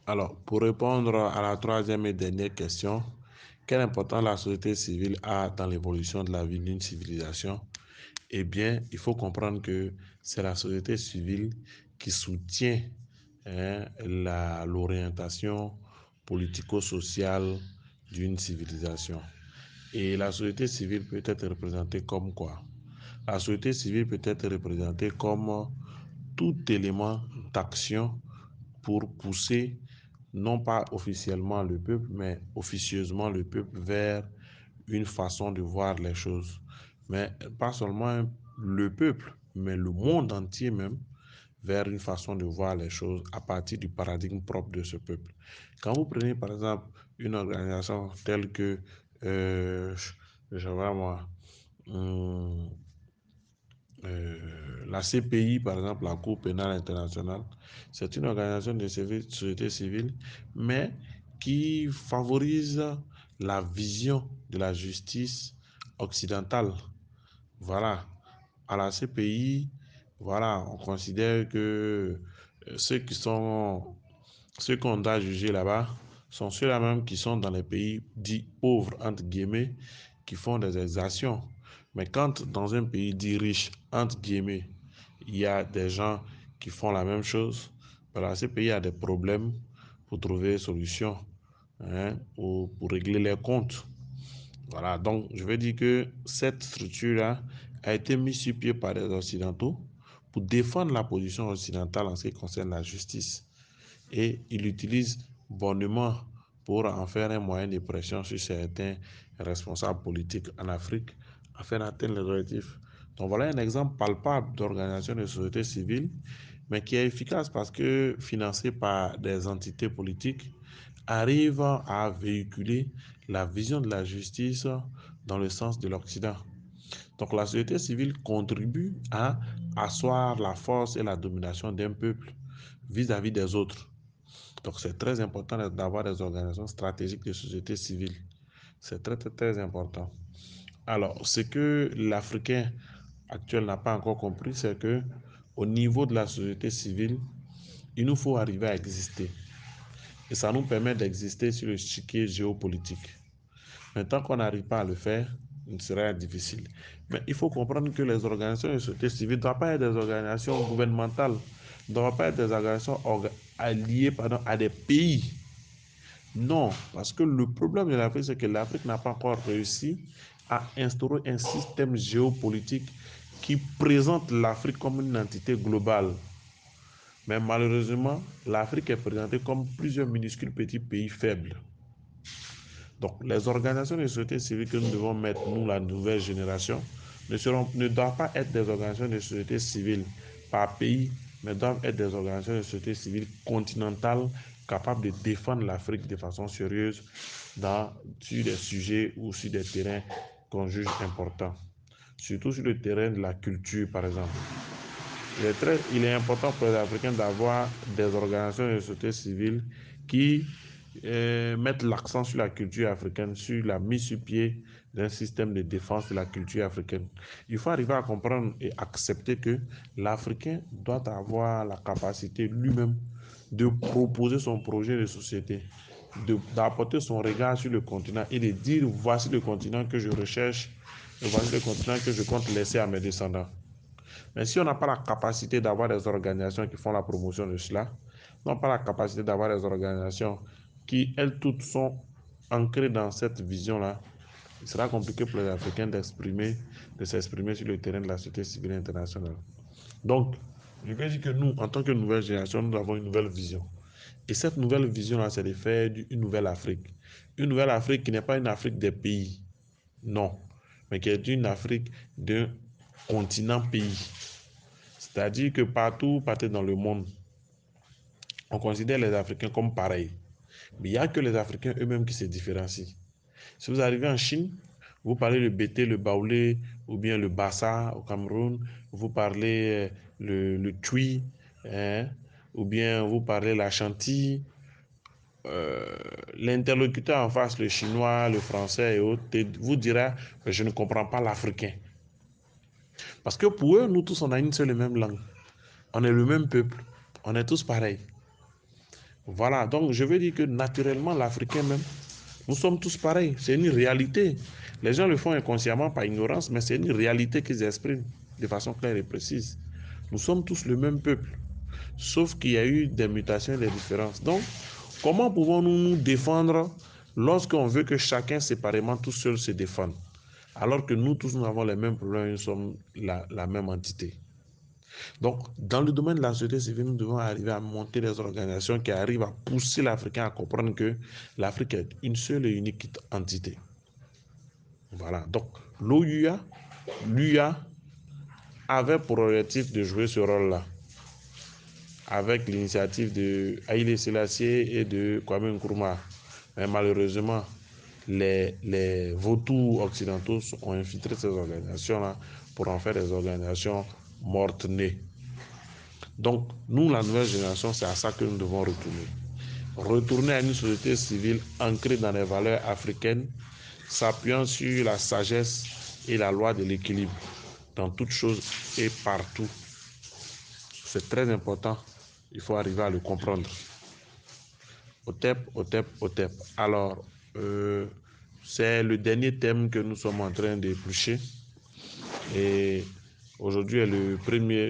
Alors, pour répondre à la troisième et dernière question, quelle importance la société civile a dans l'évolution de la vie d'une civilisation? Eh bien, il faut comprendre que c'est la société civile qui soutient l'orientation politico-sociale d'une civilisation. Et la société civile peut être représentée comme quoi? La société civile peut être représentée comme tout élément d'action pour pousser non pas officiellement le peuple, mais officieusement le peuple vers une façon de voir les choses. Mais pas seulement le peuple, mais le monde entier même vers une façon de voir les choses à partir du paradigme propre de ce peuple. Quand vous prenez par exemple une organisation telle que, je vois moi, hum, la CPI, par exemple, la Cour pénale internationale, c'est une organisation de société civile, mais qui favorise la vision de la justice occidentale. Voilà. À la CPI, voilà, on considère que ceux qu'on doit juger là-bas sont ceux-là même qui sont dans les pays dits pauvres, entre guillemets, qui font des exactions. Mais quand dans un pays dit riche, entre guillemets, il y a des gens qui font la même chose, voilà, ces pays a des problèmes pour trouver des solutions, ou pour régler les comptes. Voilà, donc je veux dire que cette structure-là a été mise sur pied par les Occidentaux pour défendre la position occidentale en ce qui concerne la justice. Et il l'utilise bonnement pour en faire un moyen de pression sur certains responsables politiques en Afrique afin d'atteindre les objectifs. Donc voilà un exemple palpable d'organisation de société civile, mais qui est efficace parce que financé par des entités politiques, arrive à véhiculer la vision de la justice dans le sens de l'Occident. Donc la société civile contribue à asseoir la force et la domination d'un peuple vis-à-vis des autres. Donc c'est très important d'avoir des organisations stratégiques de société civile. C'est très, très, très important. Alors, ce que l'Africain actuel n'a pas encore compris, c'est que au niveau de la société civile, il nous faut arriver à exister. Et ça nous permet d'exister sur le chiquier géopolitique. Mais tant qu'on n'arrive pas à le faire, il sera difficile. Mais il faut comprendre que les organisations de société civile ne doivent pas être des organisations gouvernementales, ne doivent pas être des organisations alliées à des pays. Non, parce que le problème de l'Afrique, c'est que l'Afrique n'a pas encore réussi à instaurer un système géopolitique qui présente l'Afrique comme une entité globale. Mais malheureusement, l'Afrique est présentée comme plusieurs minuscules petits pays faibles. Donc, les organisations de société civile que nous devons mettre, nous, la nouvelle génération, ne doivent pas être des organisations de société civile par pays, mais doivent être des organisations de société civile continentales capables de défendre l'Afrique de façon sérieuse sur des sujets ou sur des terrains qu'on juge importants. Surtout sur le terrain de la culture, par exemple. Il est important pour les Africains d'avoir des organisations de société civile qui mettent l'accent sur la culture africaine, sur la mise sur pied d'un système de défense de la culture africaine. Il faut arriver à comprendre et accepter que l'Africain doit avoir la capacité lui-même de proposer son projet de société, d'apporter son regard sur le continent et de dire voici le continent que je recherche et voici le continent que je compte laisser à mes descendants. Mais si on n'a pas la capacité d'avoir des organisations qui font la promotion de cela, on n'a pas la capacité d'avoir des organisations qui, elles toutes, sont ancrées dans cette vision-là, il sera compliqué pour les Africains de s'exprimer sur le terrain de la société civile internationale. Donc, je veux dire que nous, en tant que nouvelle génération, nous avons une nouvelle vision. Et cette nouvelle vision-là, c'est de faire une nouvelle Afrique. Une nouvelle Afrique qui n'est pas une Afrique des pays, non, mais qui est une Afrique d'un continent-pays. C'est-à-dire que partout dans le monde, on considère les Africains comme pareils. Mais il n'y a que les Africains eux-mêmes qui se différencient. Si vous arrivez en Chine, vous parlez le Bété, le Baoulé, ou bien le Bassa au Cameroun, vous parlez le Twi, hein, ou bien vous parlez la Chantilly. L'interlocuteur en face, le chinois, le français et autres, vous dira, je ne comprends pas l'africain. Parce que pour eux, nous tous, on a une seule et même langue. On est le même peuple. On est tous pareils. Voilà, donc je veux dire que naturellement, l'Africain même, nous sommes tous pareils. C'est une réalité. Les gens le font inconsciemment par ignorance, mais c'est une réalité qu'ils expriment de façon claire et précise. Nous sommes tous le même peuple, sauf qu'il y a eu des mutations et des différences. Donc, comment pouvons-nous nous défendre lorsqu'on veut que chacun séparément, tout seul, se défende, alors que nous tous, nous avons les mêmes problèmes, nous sommes la même entité? Donc, dans le domaine de la société civile, nous devons arriver à monter des organisations qui arrivent à pousser l'Africain à comprendre que l'Afrique est une seule et unique entité. Voilà. Donc, l'UA avait pour objectif de jouer ce rôle-là, avec l'initiative de Haïlé Sélassié et de Kwame Nkrumah. Mais malheureusement, les vautours occidentaux ont infiltré ces organisations-là pour en faire des organisations mortes-nées. Donc, nous, la nouvelle génération, c'est à ça que nous devons retourner. Retourner à une société civile ancrée dans les valeurs africaines, s'appuyant sur la sagesse et la loi de l'équilibre, dans toutes choses et partout. C'est très important. Il faut arriver à le comprendre. OTEP, OTEP, OTEP. Alors, c'est le dernier thème que nous sommes en train d'éplucher. Et aujourd'hui est le premier